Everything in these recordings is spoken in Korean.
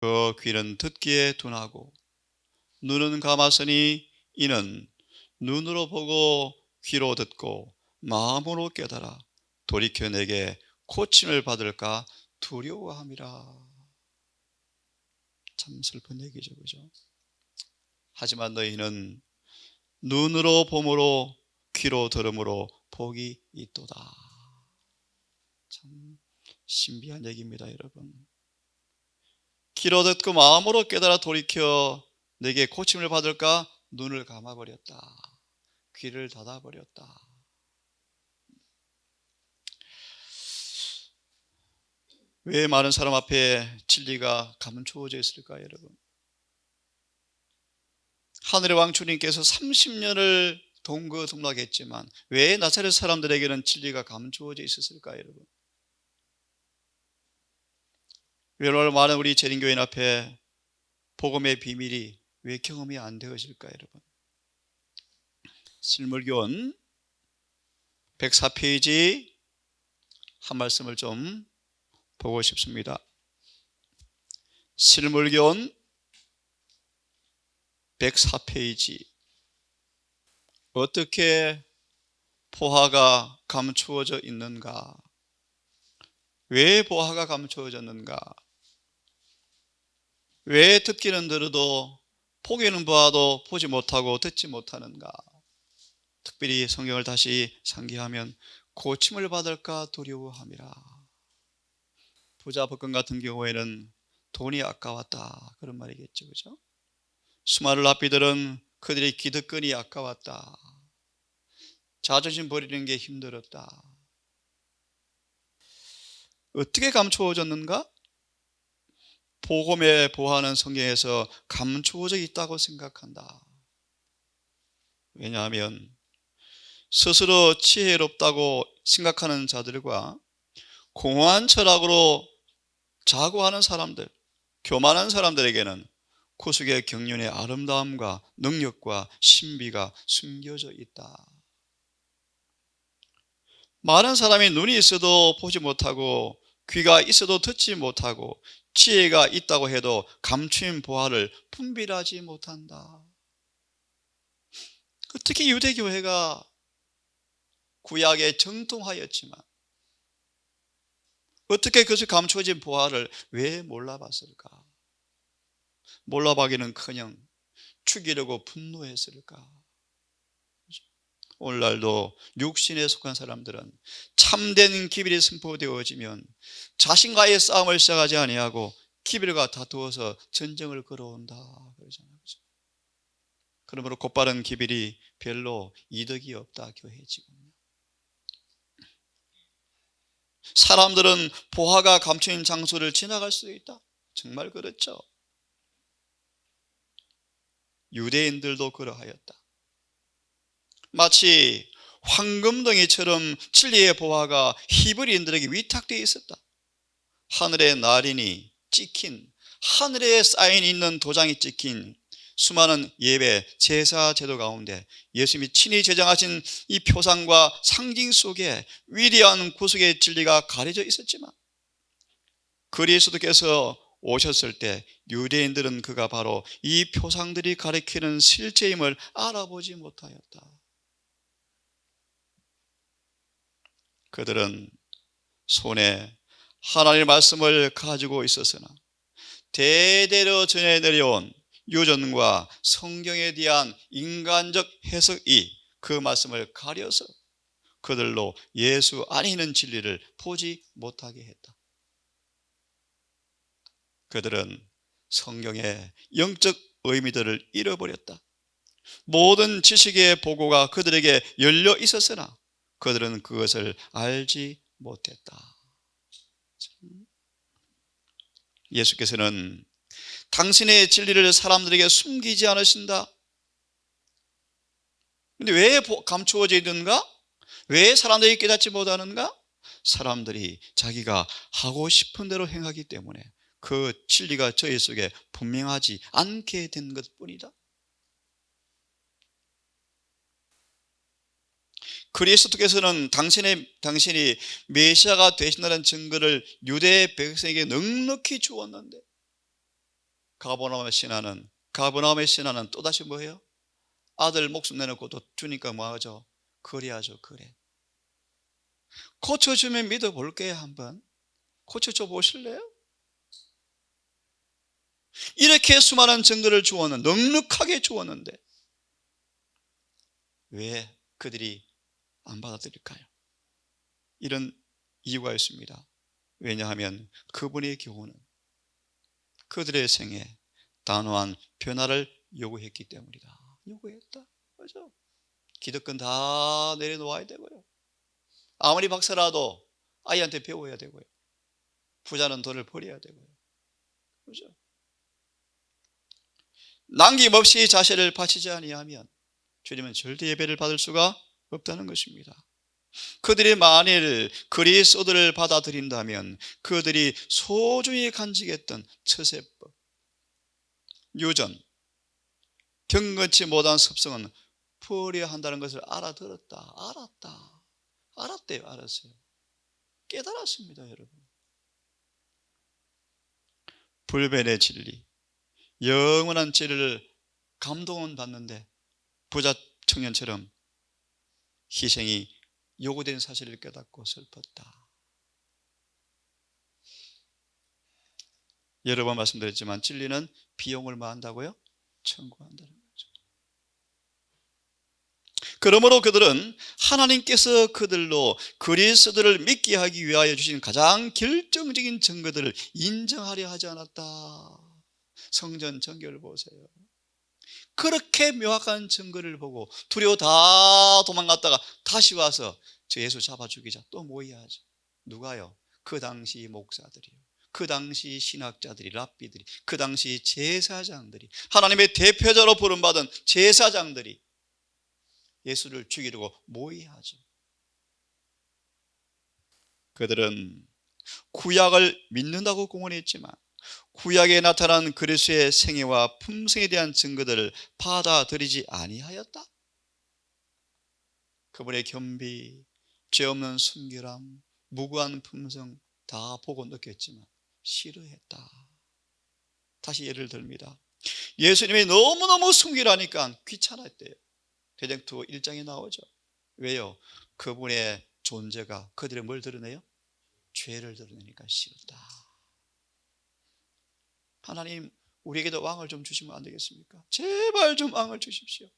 그 귀는 듣기에 둔하고 눈은 감았으니 이는 눈으로 보고 귀로 듣고 마음으로 깨달아 돌이켜 내게 고침을 받을까 두려워함이라. 참 슬픈 얘기죠, 그죠? 하지만 너희는 눈으로 봄으로 귀로 들음으로 복이 있도다. 참 신비한 얘기입니다, 여러분. 귀로 듣고 마음으로 깨달아 돌이켜 내게 고침을 받을까 눈을 감아버렸다. 귀를 닫아버렸다. 왜 많은 사람 앞에 진리가 감추어져 있을까요, 여러분? 하늘의 왕 주님께서 30년을 동거동락했지만 왜 나사렛 사람들에게는 진리가 감추어져 있었을까요, 여러분? 왜 오늘 많은 우리 재림교인 앞에 복음의 비밀이 왜 경험이 안 되어질까요, 여러분? 실물교원 104페이지 한 말씀을 좀 보고 싶습니다. 실물교원 104페이지. 어떻게 보화가 감추어져 있는가? 왜 보화가 감추어졌는가? 왜 듣기는 들어도 보기는 보아도 보지 못하고 듣지 못하는가? 특별히 성경을 다시 상기하면 고침을 받을까 두려워함이라. 부자 복권 같은 경우에는 돈이 아까웠다, 그런 말이겠죠, 그죠? 수많은 랍비들은 그들의 기득권이 아까웠다, 자존심 버리는 게 힘들었다. 어떻게 감추어졌는가? 복음의 보화는 성경에서 감추어져 있다고 생각한다. 왜냐하면 스스로 지혜롭다고 생각하는 자들과 공허한 철학으로 자고하는 사람들, 교만한 사람들에게는 구속의 경륜의 아름다움과 능력과 신비가 숨겨져 있다. 많은 사람이 눈이 있어도 보지 못하고 귀가 있어도 듣지 못하고 지혜가 있다고 해도 감추인 보화를 분별하지 못한다. 특히 유대교회가 구약에 정통하였지만 어떻게 그것이 감추어진 보화를 왜 몰라봤을까? 몰라보기는커녕 죽이려고 분노했을까? 오늘날도 육신에 속한 사람들은 참된 기별이 선포되어지면 자신과의 싸움을 시작하지 아니하고 기별과 다투어서 전쟁을 걸어온다 그러잖아요. 그러므로 곧바른 기별이 별로 이득이 없다, 교회에 지금. 사람들은 보화가 감춰진 장소를 지나갈 수도 있다. 정말 그렇죠. 유대인들도 그러하였다. 마치 황금덩이처럼 진리의 보화가 히브리인들에게 위탁되어 있었다. 하늘의 날인이 찍힌, 하늘에 쌓인 있는 도장이 찍힌 수많은 예배, 제사 제도 가운데 예수님이 친히 제정하신 이 표상과 상징 속에 위대한 구속의 진리가 가려져 있었지만 그리스도께서 오셨을 때 유대인들은 그가 바로 이 표상들이 가리키는 실체임을 알아보지 못하였다. 그들은 손에 하나님의 말씀을 가지고 있었으나 대대로 전해 내려온 유전과 성경에 대한 인간적 해석이 그 말씀을 가려서 그들로 예수 안에 있는 진리를 보지 못하게 했다. 그들은 성경의 영적 의미들을 잃어버렸다. 모든 지식의 보고가 그들에게 열려 있었으나 그들은 그것을 알지 못했다. 예수께서는 당신의 진리를 사람들에게 숨기지 않으신다. 근데 왜 감추어져 있는가? 왜 사람들이 깨닫지 못하는가? 사람들이 자기가 하고 싶은 대로 행하기 때문에 그 진리가 저희 속에 분명하지 않게 된 것뿐이다. 그리스도께서는 당신이 메시아가 되신다는 증거를 유대 백성에게 넉넉히 주었는데 가버나움의 신하는 또다시 뭐예요? 아들 목숨 내놓고 또 주니까 뭐하죠? 그래야죠. 그래. 고쳐주면 믿어볼게요. 한번 고쳐줘 보실래요? 이렇게 수많은 증거를 주었는, 넉넉하게 주었는데 왜 그들이 안 받아들일까요? 이런 이유가 있습니다. 왜냐하면 그분의 교훈은 그들의 생에 단호한 변화를 요구했기 때문이다. 요구했다. 그렇죠? 기득권 다 내려놓아야 되고요. 아무리 박사라도 아이한테 배워야 되고요. 부자는 돈을 버려야 되고요. 그렇죠? 남김없이 자신을 바치지 아니하면 주님은 절대 예배를 받을 수가 없다는 것입니다. 그들이 만일 그리스도를 받아들인다면 그들이 소중히 간직했던 처세법, 유전, 경건치 못한 습성은 버려야 한다는 것을 알았대요. 알았어요. 깨달았습니다. 여러분. 불변의 진리, 영원한 진리를 감동은 받는데 부자 청년처럼 희생이 요구된 사실을 깨닫고 슬펐다. 여러 번 말씀드렸지만 진리는 비용을 뭐 한다고요? 청구한다는 거죠. 그러므로 그들은 하나님께서 그들로 그리스도를 믿게 하기 위하여 주신 가장 결정적인 증거들을 인정하려 하지 않았다. 성전 정결을 보세요. 그렇게 명확한 증거를 보고 두려워 다 도망갔다가 다시 와서 저 예수 잡아 죽이자 또 모여야 하죠. 누가요? 그 당시 목사들이요, 그 당시 신학자들이, 랍비들이, 그 당시 제사장들이, 하나님의 대표자로 부름받은 제사장들이 예수를 죽이려고 모여야 하죠. 그들은 구약을 믿는다고 공언했지만 구약에 나타난 그리스도의 생애와 품성에 대한 증거들을 받아들이지 아니하였다. 그분의 겸비, 죄 없는 순결함, 무고한 품성 다 보고 느꼈지만 싫어했다. 다시 예를 듭니다. 예수님이 너무너무 순결하니까 귀찮았대요. 대전투 1장에 나오죠. 왜요? 그분의 존재가 그들의 뭘 드러내요? 죄를 드러내니까 싫었다. 하나님, 우리에게도 왕을 좀 주시면 안 되겠습니까? 제발 좀 왕을 주십시오.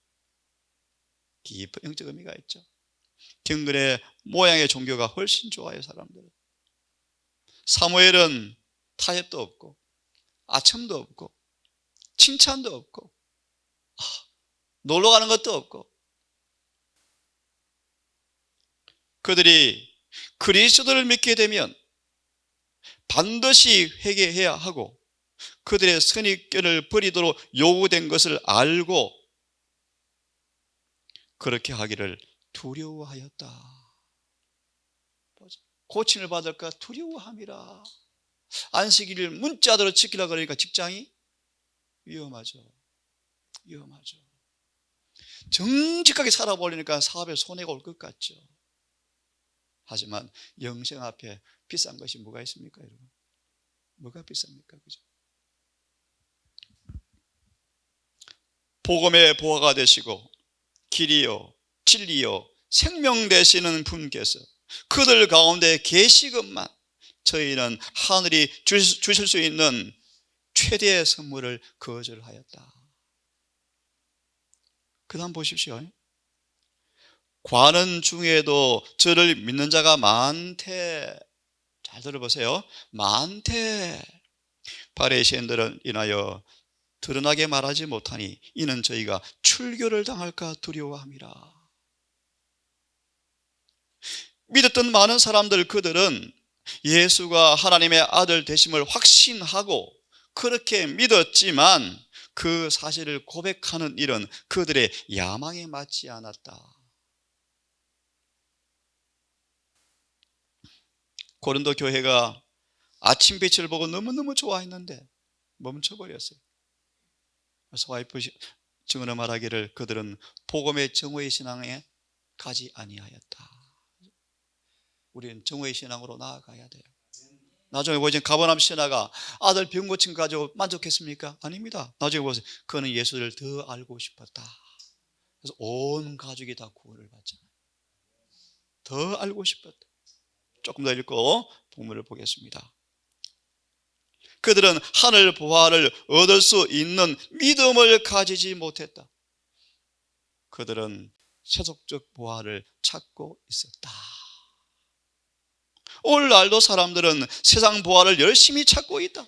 깊은 영적 의미가 있죠. 경건의 모양의 종교가 훨씬 좋아요. 사람들은. 사무엘은 타협도 없고 아첨도 없고 칭찬도 없고 놀러 가는 것도 없고, 그들이 그리스도를 믿게 되면 반드시 회개해야 하고 그들의 선입견을 버리도록 요구된 것을 알고 그렇게 하기를 두려워하였다. 고침을 받을까 두려워함이라. 안식일을 문자대로 지키려고 그러니까 직장이 위험하죠. 정직하게 살아보려니까 사업에 손해가 올 것 같죠. 하지만 영생 앞에 비싼 것이 뭐가 있습니까, 여러분? 뭐가 비쌉니까? 그죠? 복음의 보화가 되시고 길이요 진리요 생명 되시는 분께서 그들 가운데 계시건만 저희는 하늘이 주실 수 있는 최대의 선물을 거절하였다. 그 다음 보십시오. 관원 중에도 저를 믿는 자가 많대. 잘 들어보세요. 많대. 바리새인들은 인하여 드러나게 말하지 못하니 이는 저희가 출교를 당할까 두려워함이라. 믿었던 많은 사람들, 그들은 예수가 하나님의 아들 되심을 확신하고 그렇게 믿었지만 그 사실을 고백하는 일은 그들의 야망에 맞지 않았다. 고린도 교회가 아침빛을 보고 너무너무 좋아했는데 멈춰버렸어요. 그래서 와이프 증언을 말하기를 그들은 복음의 정오의 신앙에 가지 아니하였다. 우리는 정오의 신앙으로 나아가야 돼요. 나중에 보시면 가버나움 신하가 아들 병 고친 거 가지고 만족했습니까? 아닙니다. 나중에 보세요. 그는 예수를 더 알고 싶었다. 그래서 온 가족이 다 구원을 받잖아요. 더 알고 싶었다. 조금 더 읽고 본문을 보겠습니다. 그들은 하늘 보화를 얻을 수 있는 믿음을 가지지 못했다. 그들은 세속적 보화를 찾고 있었다. 오늘날도 사람들은 세상 보화를 열심히 찾고 있다.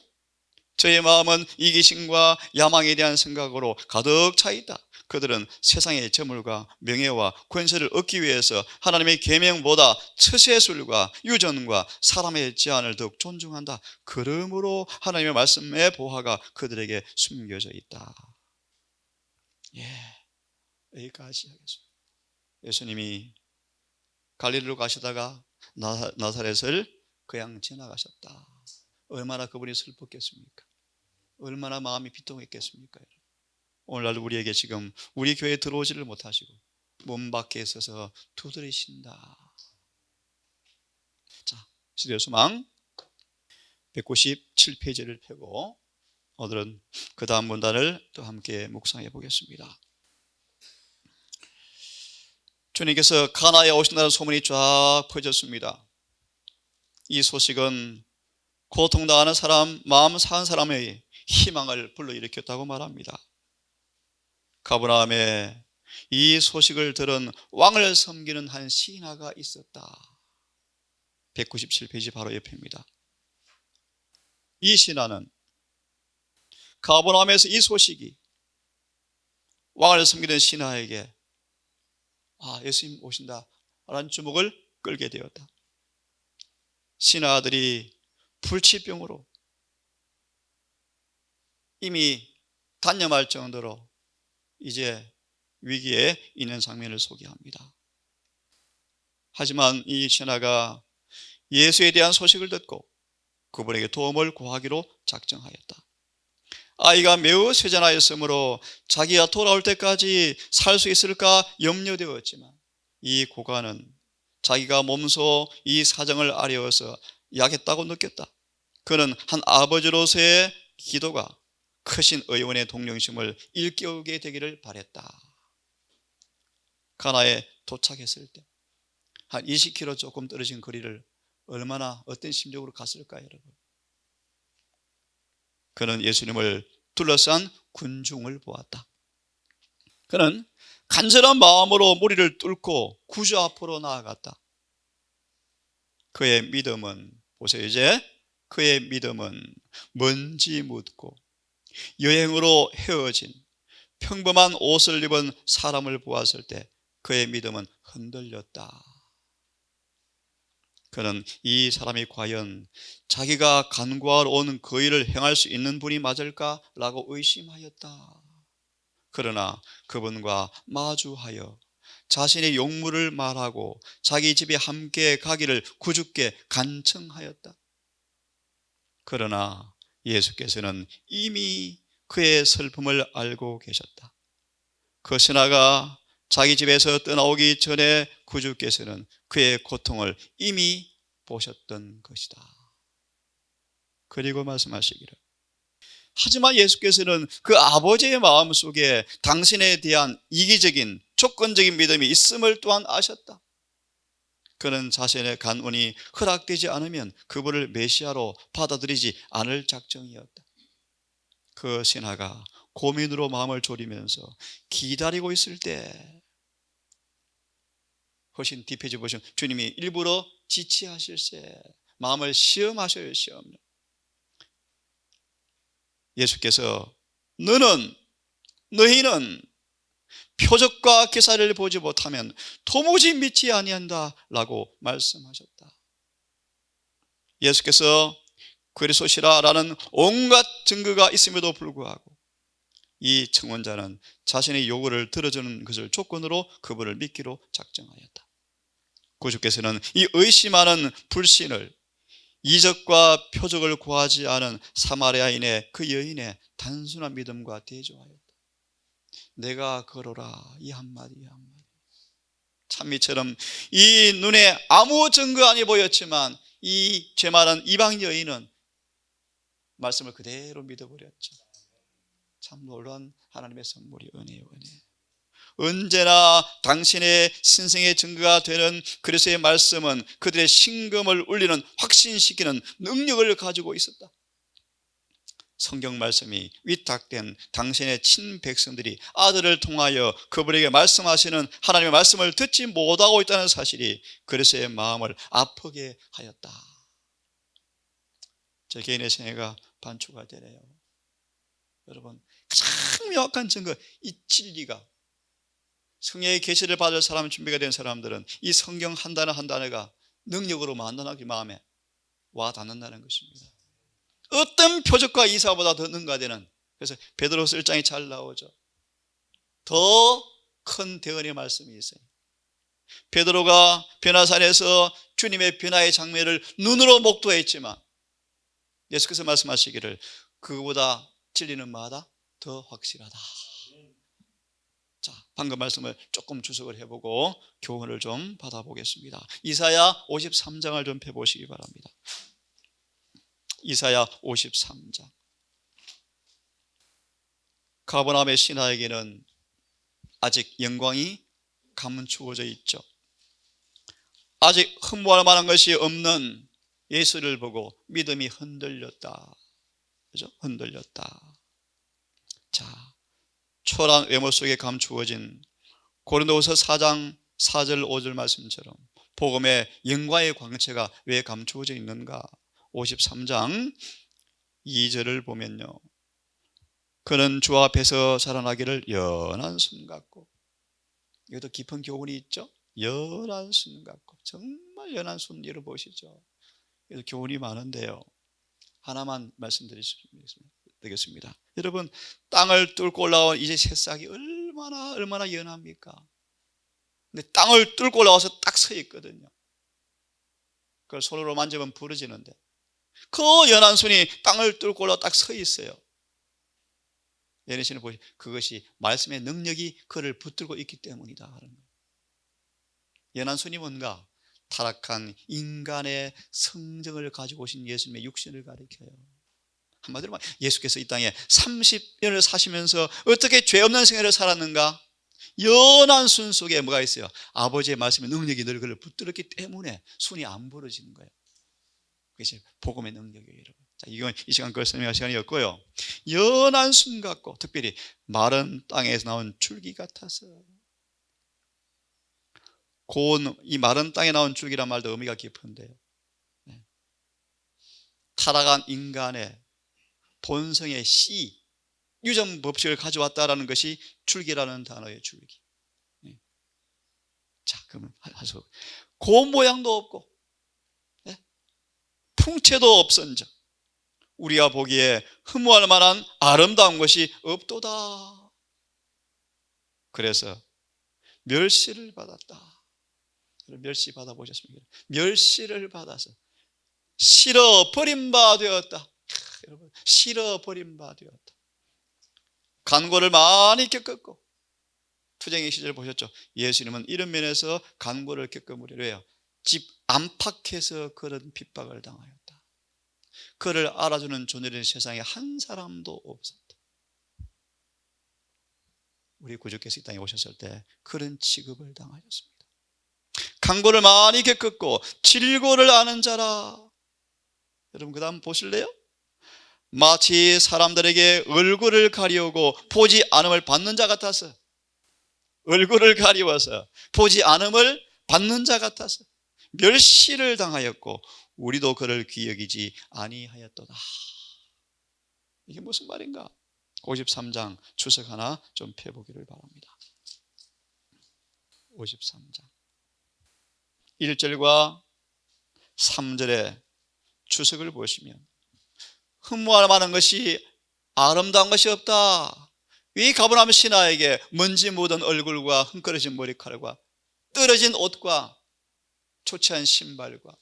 저의 마음은 이기심과 야망에 대한 생각으로 가득 차 있다. 그들은 세상의 재물과 명예와 권세를 얻기 위해서 하나님의 계명보다 처세술과 유전과 사람의 제안을 더욱 존중한다. 그러므로 하나님의 말씀의 보화가 그들에게 숨겨져 있다. 여기까지 하겠습니다. 예수님이 갈릴리로 가시다가 나사렛을 그냥 지나가셨다. 얼마나 그분이 슬펐겠습니까? 얼마나 마음이 비통했겠습니까? 오늘날 우리에게 지금 우리 교회에 들어오지를 못하시고 문 밖에 있어서 두드리신다. 자, 시대의 소망 197페이지를 펴고 오늘은 그 다음 문단을 또 함께 묵상해 보겠습니다. 주님께서 가나에 오신다는 소문이 쫙 퍼졌습니다. 이 소식은 고통당하는 사람, 마음 상한 사람의 희망을 불러일으켰다고 말합니다. 가버나움에 이 소식을 들은 왕을 섬기는 한 신하가 있었다. 197페이지 바로 옆입니다. 이 신하는 가버나움에서 이 소식이 왕을 섬기는 신하에게 예수님 오신다 라는 주목을 끌게 되었다. 신하들이 불치병으로 이미 단념할 정도로 이제 위기에 있는 장면을 소개합니다. 하지만 이 신하가 예수에 대한 소식을 듣고 그분에게 도움을 구하기로 작정하였다. 아이가 매우 세잔하였으므로 자기가 돌아올 때까지 살 수 있을까 염려되었지만 이 고관은 자기가 몸소 이 사정을 아뢰어서 약했다고 느꼈다. 그는 한 아버지로서의 기도가 크신 의원의 동정심을 일깨우게 되기를 바랬다. 가나에 도착했을 때 한 20km 조금 떨어진 거리를 얼마나 어떤 심정으로 갔을까요, 여러분? 그는 예수님을 둘러싼 군중을 보았다. 그는 간절한 마음으로 무리를 뚫고 구주 앞으로 나아갔다. 그의 믿음은, 보세요, 이제 그의 믿음은 먼지 묻고 여행으로 헤어진 평범한 옷을 입은 사람을 보았을 때 그의 믿음은 흔들렸다. 그는 이 사람이 과연 자기가 간구하러 온 그 일을 행할 수 있는 분이 맞을까라고 의심하였다. 그러나 그분과 마주하여 자신의 용무를 말하고 자기 집에 함께 가기를 구주께 간청하였다. 그러나 예수께서는 이미 그의 슬픔을 알고 계셨다. 그 신하가 자기 집에서 떠나오기 전에 구주께서는 그의 고통을 이미 보셨던 것이다. 그리고 말씀하시기를, 하지만 예수께서는 그 아버지의 마음속에 당신에 대한 이기적인 조건적인 믿음이 있음을 또한 아셨다. 그는 자신의 간운이 허락되지 않으면 그분을 메시아로 받아들이지 않을 작정이었다. 그 신하가 고민으로 마음을 졸이면서 기다리고 있을 때 훨씬 뒷페이지 보시면 주님이 일부러 지치하실세, 마음을 시험하셔요. 시험. 예수께서 너희는 표적과 기사를 보지 못하면 도무지 믿지 아니한다 라고 말씀하셨다. 예수께서 그리스도시라라는 온갖 증거가 있음에도 불구하고 이 청혼자는 자신의 요구를 들어주는 것을 조건으로 그분을 믿기로 작정하였다. 구주께서는 이 의심하는 불신을 이적과 표적을 구하지 않은 사마리아인의 그 여인의 단순한 믿음과 대조하였다. 내가 걸어라, 이 한마디 찬미처럼 이 눈에 아무 증거 아니 보였지만 이 죄 많은 이방 여인은 말씀을 그대로 믿어버렸죠. 참 놀라운 하나님의 선물이 은혜예요. 은혜. 언제나 당신의 신성의 증거가 되는 그리스도의 말씀은 그들의 심금을 울리는 확신시키는 능력을 가지고 있었다. 성경 말씀이 위탁된 당신의 친백성들이 아들을 통하여 그분에게 말씀하시는 하나님의 말씀을 듣지 못하고 있다는 사실이 그리스도의 마음을 아프게 하였다. 제 개인의 생애가 반추가 되네요. 여러분, 가장 명확한 증거, 이 진리가 성령의 계시를 받을 사람 준비가 된 사람들은 이 성경 한 단어 한 단어가 능력으로 만나기 마음에 와 닿는다는 것입니다. 어떤 표적과 이사보다 더 능가되는, 그래서 베드로서 1장이 잘 나오죠. 더 큰 대언의 말씀이 있어요. 베드로가 변화산에서 주님의 변화의 장면을 눈으로 목도했지만 예수께서 말씀하시기를 그거보다 진리는 뭐하다? 더 확실하다. 자, 방금 말씀을 조금 주석을 해보고 교훈을 좀 받아보겠습니다. 이사야 53장을 좀 펴보시기 바랍니다. 이사야 53장. 가버나움의 신하에게는 아직 영광이 감추어져 있죠. 아직 흠모할 만한 것이 없는 예수를 보고 믿음이 흔들렸다. 그죠? 흔들렸다. 자, 초라한 외모 속에 감추어진 고린도후서 4장 4절 5절 말씀처럼 복음의 영광의 광채가 왜 감추어져 있는가? 53장 2절을 보면요, 그는 주 앞에서 자라나기를 연한 순 같고, 이것도 깊은 교훈이 있죠. 연한 순 같고, 정말 연한 순 열어보시죠. 이것도 교훈이 많은데요, 하나만 말씀드리겠습니다. 여러분, 땅을 뚫고 올라온 이제 새싹이 얼마나 연합니까? 근데 땅을 뚫고 올라와서 딱 서 있거든요. 그걸 손으로 만지면 부러지는데 그 연한 순이 땅을 뚫고 올라와 딱 서 있어요. 예레시는 보시, 그것이 말씀의 능력이 그를 붙들고 있기 때문이다 하는 거예요. 연한 순이 뭔가? 타락한 인간의 성정을 가지고 오신 예수님의 육신을 가리켜요. 한마디로 말, 예수께서 이 땅에 30년을 사시면서 어떻게 죄 없는 생애를 살았는가? 연한 순 속에 뭐가 있어요? 아버지의 말씀의 능력이 늘 그를 붙들었기 때문에 순이 안 부러지는 거예요. 그것이 복음의 능력이에요, 여러분. 자, 이건 이 시간 그걸 설명할 시간이었고요. 연한 순 같고, 특별히 마른 땅에서 나온 줄기 같아서. 고운 이 마른 땅에 나온 줄기란 말도 의미가 깊은데요, 타락한 인간의 본성의 씨, 유전 법칙을 가져왔다라는 것이 줄기라는 단어예요. 줄기. 자, 그러면 고운 모양도 없고 풍채도 없은즉 우리가 보기에 흠모할 만한 아름다운 것이 없도다. 그래서 멸시를 받았다. 멸시 받아보셨습니까? 멸시를 받아서 싫어 버림바 되었다. 여러분, 싫어 버림바 되었다. 간고를 많이 겪었고, 투쟁의 시절 보셨죠? 예수님은 이런 면에서 간고를 겪음으로, 왜요? 집 안팎에서 그런 핍박을 당하였다. 그를 알아주는 존재는 세상에 한 사람도 없었다. 우리 구주께서 이 땅에 오셨을 때 그런 취급을 당하셨습니다. 간고를 많이 겪었고 질고를 아는 자라. 여러분, 그 다음 보실래요? 마치 사람들에게 얼굴을 가리우고 보지 않음을 받는 자 같아서, 얼굴을 가리워서 보지 않음을 받는 자 같아서 멸시를 당하였고 우리도 그를 귀히 여기지 아니하였도다. 이게 무슨 말인가? 53장 주석 하나 좀 펴보기를 바랍니다. 53장 1절과 3절의 주석을 보시면, 흠모할 만한 것이, 아름다운 것이 없다. 이 가버나움 신하에게 먼지 묻은 얼굴과 흥걸어진 머리칼과 떨어진 옷과 초췌한 신발과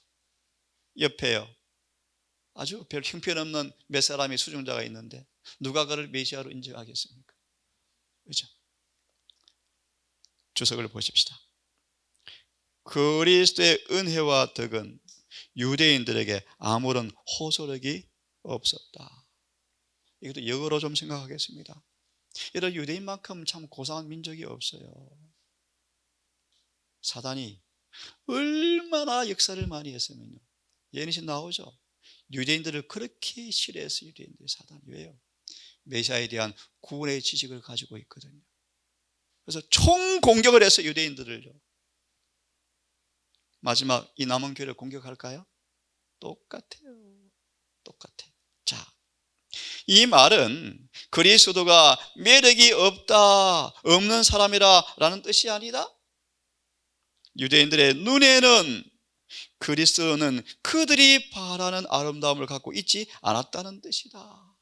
옆에요, 아주 별 형편없는 몇 사람의 수종자가 있는데 누가 그를 메시아로 인정하겠습니까? 그렇죠? 주석을 보십시다. 그리스도의 은혜와 덕은 유대인들에게 아무런 호소력이 없었다. 이것도 역으로 좀 생각하겠습니다. 이런 유대인만큼 참 고상한 민족이 없어요. 사단이 얼마나 역사를 많이 했으면요, 예언이 나오죠. 유대인들을 그렇게 싫어했어요. 유대인들이 사단이. 왜요? 메시아에 대한 구원의 지식을 가지고 있거든요. 그래서 총공격을 해서 유대인들을요. 마지막 이 남은 교회를 공격할까요? 똑같아요. 똑같아요. 자, 이 말은 그리스도가 매력이 없다, 없는 사람이라 라는 뜻이 아니다. 유대인들의 눈에는 그리스도는 그들이 바라는 아름다움을 갖고 있지 않았다는 뜻이다.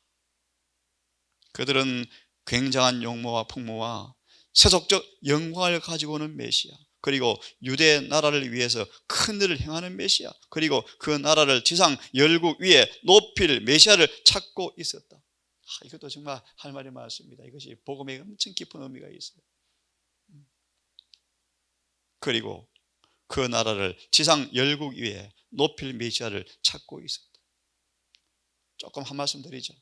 그들은 굉장한 용모와 풍모와 세속적 영광을 가지고 오는 메시아, 그리고 유대 나라를 위해서 큰 일을 행하는 메시아, 그리고 그 나라를 지상 열국 위에 높일 메시아를 찾고 있었다. 이것도 정말 할 말이 많습니다. 이것이 복음에 엄청 깊은 의미가 있어요. 그리고 그 나라를 지상 열국 위에 높일 메시아를 찾고 있었다. 조금 한 말씀 드리죠.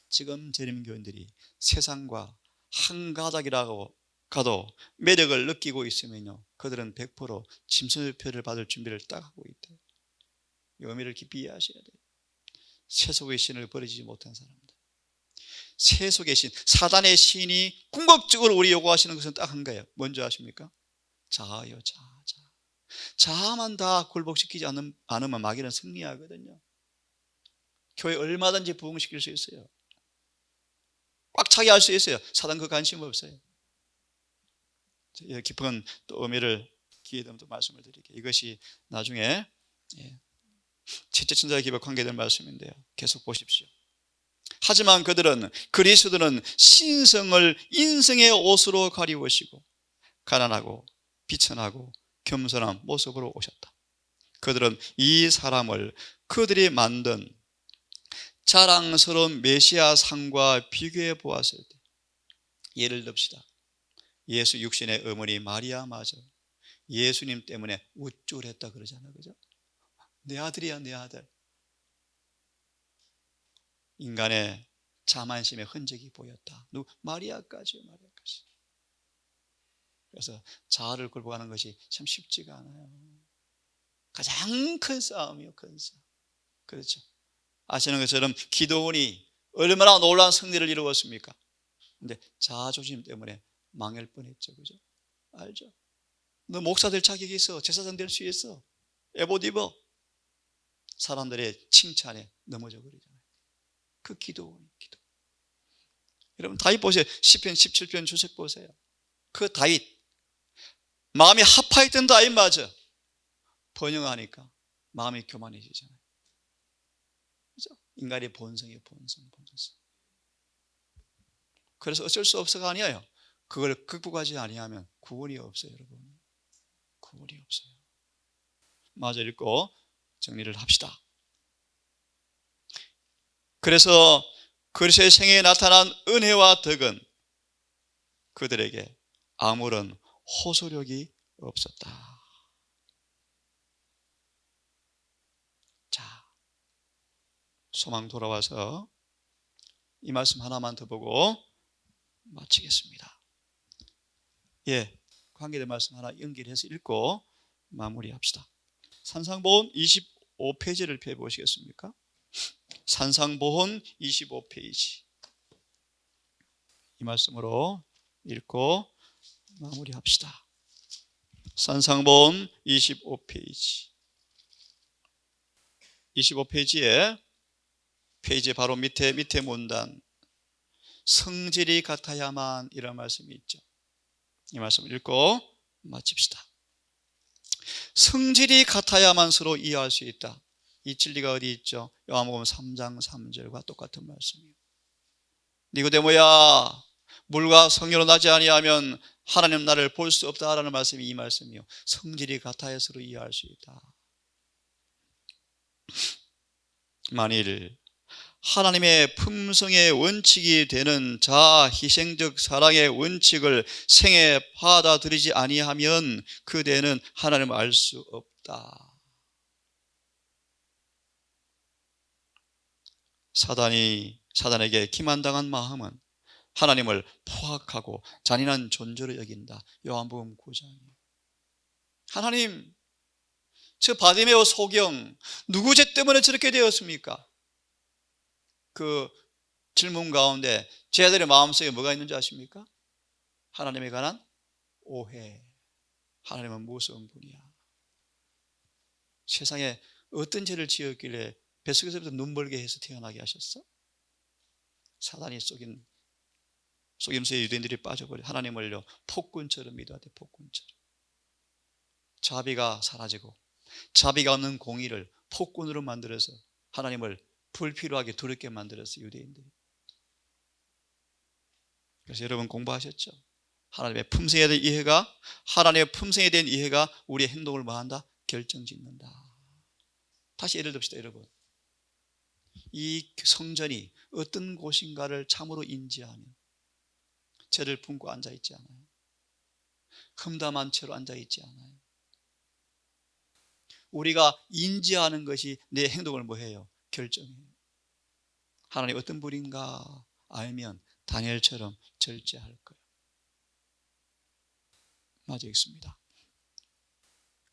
지금 재림교인들이 세상과 한 가닥이라고 가도 매력을 느끼고 있으면요, 그들은 100% 짐승표를 받을 준비를 딱 하고 있대요. 이 의미를 깊이 이해하셔야 돼요. 세속의 신을 버리지 못한 사람들, 세속의 신, 사단의 신이 궁극적으로 우리 요구하시는 것은 딱 한 거예요. 뭔지 아십니까? 자아요, 자아. 자아만 다 굴복시키지 않으면 마귀는 승리하거든요. 교회 얼마든지 부흥시킬 수 있어요. 꽉 차게 할 수 있어요. 사단 그 관심 없어요. 깊은 또 의미를 기회 되면 또 말씀을 드릴게요. 이것이 나중에 첫째 천사의 기별 관계된 말씀인데요, 계속 보십시오. 하지만 그들은, 그리스도는 신성을 인성의 옷으로 가리우시고 가난하고 비천하고 겸손한 모습으로 오셨다. 그들은 이 사람을 그들이 만든 자랑스러운 메시아 상과 비교해 보았을 때, 예를 듭시다. 예수 육신의 어머니 마리아마저 예수님 때문에 우쭐했다 그러잖아요. 그죠? 내 아들이야, 내 아들. 인간의 자만심의 흔적이 보였다. 마리아까지요, 마리아까지. 그래서 자아를 굴복하는 것이 참 쉽지가 않아요. 가장 큰 싸움이요, 큰 싸움. 그렇죠? 아시는 것처럼 기도원이 얼마나 놀라운 승리를 이루었습니까? 근데 자아조심 때문에 망할 뻔했죠. 그죠? 알죠? 너 목사 될 자격이 있어, 제사장 될 수 있어, 에봇 입어. 사람들의 칭찬에 넘어져 버리잖아요. 그 기도원이 기도. 여러분 다윗 보세요. 시편 17편 주석 보세요. 그 다윗, 마음이 합하였던 다윗마저 번영하니까 마음이 교만해지잖아요. 그죠? 인간의 본성이에요, 본성. 그래서 어쩔 수 없어가 아니에요. 그걸 극복하지 아니하면 구원이 없어요, 여러분. 구원이 없어요. 마저 읽고 정리를 합시다. 그래서 그리스도의 생애에 나타난 은혜와 덕은 그들에게 아무런 호소력이 없었다. 자, 소망 돌아와서 이 말씀 하나만 더 보고 마치겠습니다. 관계된 말씀 하나 연결해서 읽고 마무리합시다. 산상보훈 25페이지를 펴보시겠습니까? 산상보훈 25페이지. 이 말씀으로 읽고 마무리합시다. 산상보훈 25페이지. 25페이지에 페이지 바로 밑에 문단, 성질이 같아야만, 이런 말씀이 있죠. 이 말씀을 읽고 마칩시다. 성질이 같아야만 서로 이해할 수 있다. 이 진리가 어디 있죠? 요한복음 3장 3절과 똑같은 말씀이에요. 니고데모야, 물과 성령으로 나지 아니하면 하나님 나를 볼 수 없다라는 말씀이 이 말씀이요. 성질이 같아야 서로 이해할 수 있다. 만일 하나님의 품성의 원칙이 되는 자아 희생적 사랑의 원칙을 생애 받아들이지 아니하면 그대는 하나님을 알 수 없다. 사단에게 기만당한 마음은 하나님을 포악하고 잔인한 존재로 여긴다. 요한복음 9장이에요. 하나님, 저 바디메오 소경 누구 죄 때문에 저렇게 되었습니까? 그 질문 가운데 제자들의 마음속에 뭐가 있는지 아십니까? 하나님에 관한 오해. 하나님은 무서운 분이야. 세상에 어떤 죄를 지었길래 뱃속에서부터 눈 벌게 해서 태어나게 하셨어? 사단이 속임수에 유대인들이 빠져버려 하나님을요 폭군처럼 믿어야 돼. 폭군처럼. 자비가 사라지고 자비가 없는 공의를 폭군으로 만들어서 하나님을 불필요하게 두렵게 만들었어 유대인들이. 그래서 여러분 공부하셨죠? 하나님의 품성에 대한 이해가 우리의 행동을 뭐한다? 결정짓는다. 다시 예를 듭시다. 여러분, 이 성전이 어떤 곳인가를 참으로 인지하면 죄를 품고 앉아있지 않아요. 흠담한 채로 앉아있지 않아요. 우리가 인지하는 것이 내 행동을 뭐해요? 결정해요. 하나님 어떤 분인가 알면 다니엘처럼 절제할 거예요. 맞아 있습니다.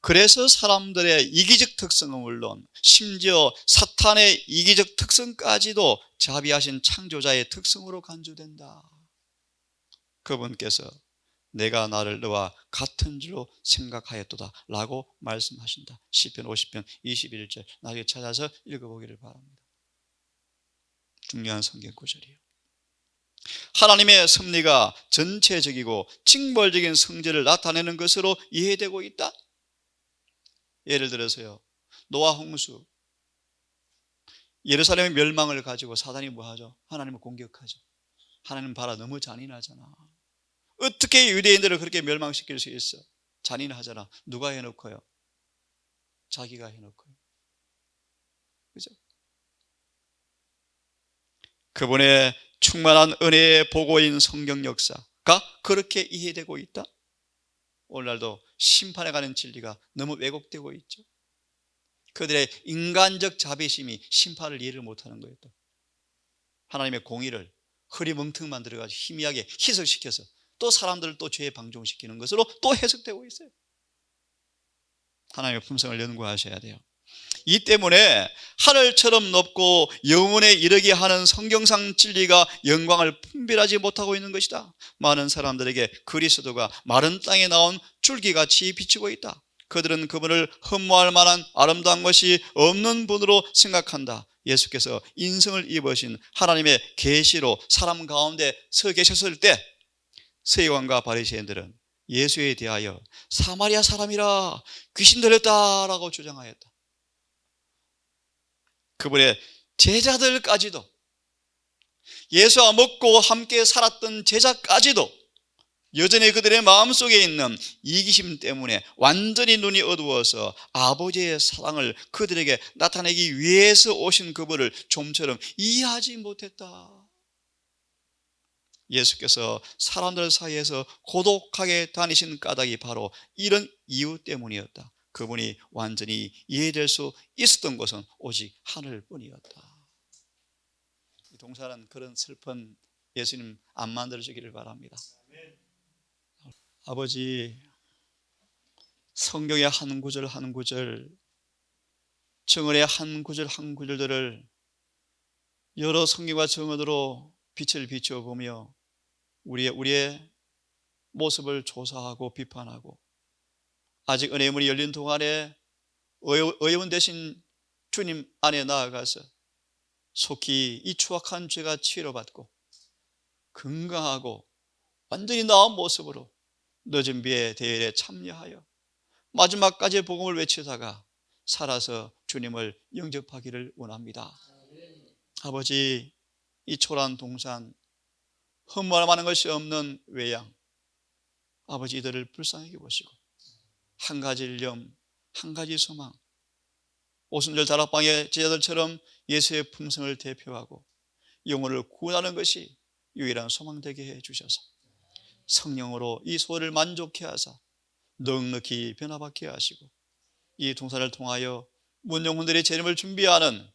그래서 사람들의 이기적 특성은 물론 심지어 사탄의 이기적 특성까지도 자비하신 창조자의 특성으로 간주된다. 그분께서 내가 나를 너와 같은 줄로 생각하였도다 라고 말씀하신다. 시편 50편 21절 나중에 찾아서 읽어보기를 바랍니다. 중요한 성경 구절이에요. 하나님의 섭리가 전체적이고 징벌적인 성질을 나타내는 것으로 이해되고 있다. 예를 들어서요, 노아 홍수, 예루살렘의 멸망을 가지고 사단이 뭐하죠? 하나님을 공격하죠. 하나님 봐라 너무 잔인하잖아. 어떻게 유대인들을 그렇게 멸망시킬 수 있어? 잔인하잖아. 누가 해놓고요? 자기가 해놓고요. 그죠? 그분의 충만한 은혜의 보고인 성경 역사가 그렇게 이해되고 있다. 오늘날도 심판에 가는 진리가 너무 왜곡되고 있죠. 그들의 인간적 자비심이 심판을 이해를 못하는 거예요. 또 하나님의 공의를 흐리멍텅 만들어가지고 희미하게 희석시켜서 또 사람들을 또 죄에 방종시키는 것으로 또 해석되고 있어요. 하나님의 품성을 연구하셔야 돼요. 이 때문에 하늘처럼 높고 영원에 이르게 하는 성경상 진리가 영광을 분별하지 못하고 있는 것이다. 많은 사람들에게 그리스도가 마른 땅에 나온 줄기같이 비치고 있다. 그들은 그분을 흠모할 만한 아름다운 것이 없는 분으로 생각한다. 예수께서 인성을 입으신 하나님의 계시로 사람 가운데 서 계셨을 때 서기관과 바리새인들은 예수에 대하여 사마리아 사람이라 귀신 들렸다라고 주장하였다. 그분의 제자들까지도, 예수와 먹고 함께 살았던 제자까지도 여전히 그들의 마음속에 있는 이기심 때문에 완전히 눈이 어두워서 아버지의 사랑을 그들에게 나타내기 위해서 오신 그분을 좀처럼 이해하지 못했다. 예수께서 사람들 사이에서 고독하게 다니신 까닭이 바로 이런 이유 때문이었다. 그분이 완전히 이해될 수 있었던 것은 오직 하늘뿐이었다. 이 동사는 그런 슬픈 예수님 안 만들어주기를 바랍니다. 아버지, 성경의 한 구절 한 구절, 정언의 한 구절 한 구절들을 여러 성경과 정언으로 빛을 비춰보며 우리의 모습을 조사하고 비판하고 아직 은혜의 문이 열린 동안에 의원 되신 주님 안에 나아가서 속히 이 추악한 죄가 치료받고 건강하고 완전히 나은 모습으로 늦은 비의 대열에 참여하여 마지막까지 복음을 외치다가 살아서 주님을 영접하기를 원합니다. 아버지, 이 초라한 동산, 흠모할 만한 것이 없는 외양, 아버지 이들을 불쌍히 보시고 한 가지 일념, 한 가지 소망, 오순절 다락방의 제자들처럼 예수의 품성을 대표하고 영혼을 구원하는 것이 유일한 소망되게 해주셔서 성령으로 이 소를 만족해 하사 넉넉히 변화받게 하시고 이 동산을 통하여 문영혼들의 재림을 준비하는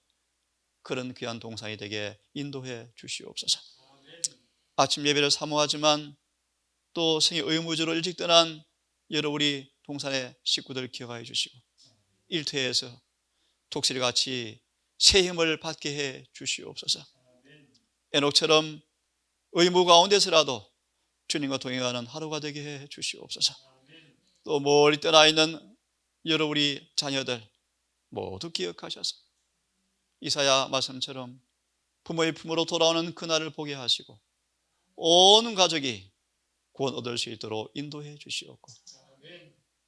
그런 귀한 동산이 되게 인도해 주시옵소서. 아침 예배를 사모하지만 또 생의 의무적으로 일찍 떠난 여러 우리 동산의 식구들 기억하여 주시고 일터에서 독실이같이 새 힘을 받게 해 주시옵소서. 에녹처럼 의무 가운데서라도 주님과 동행하는 하루가 되게 해 주시옵소서. 또 멀리 떠나 있는 여러 우리 자녀들 모두 기억하셔서 이사야 말씀처럼 부모의 품으로 돌아오는 그날을 보게 하시고 온 가족이 구원 얻을 수 있도록 인도해 주시옵고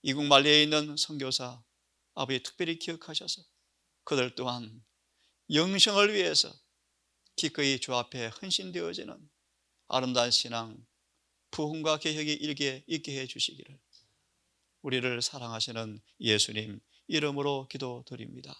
이국 말리에 있는 선교사 아버지 특별히 기억하셔서 그들 또한 영생을 위해서 기꺼이 주 앞에 헌신되어지는 아름다운 신앙 부흥과 개혁이 일게 있게 해 주시기를 우리를 사랑하시는 예수님 이름으로 기도드립니다.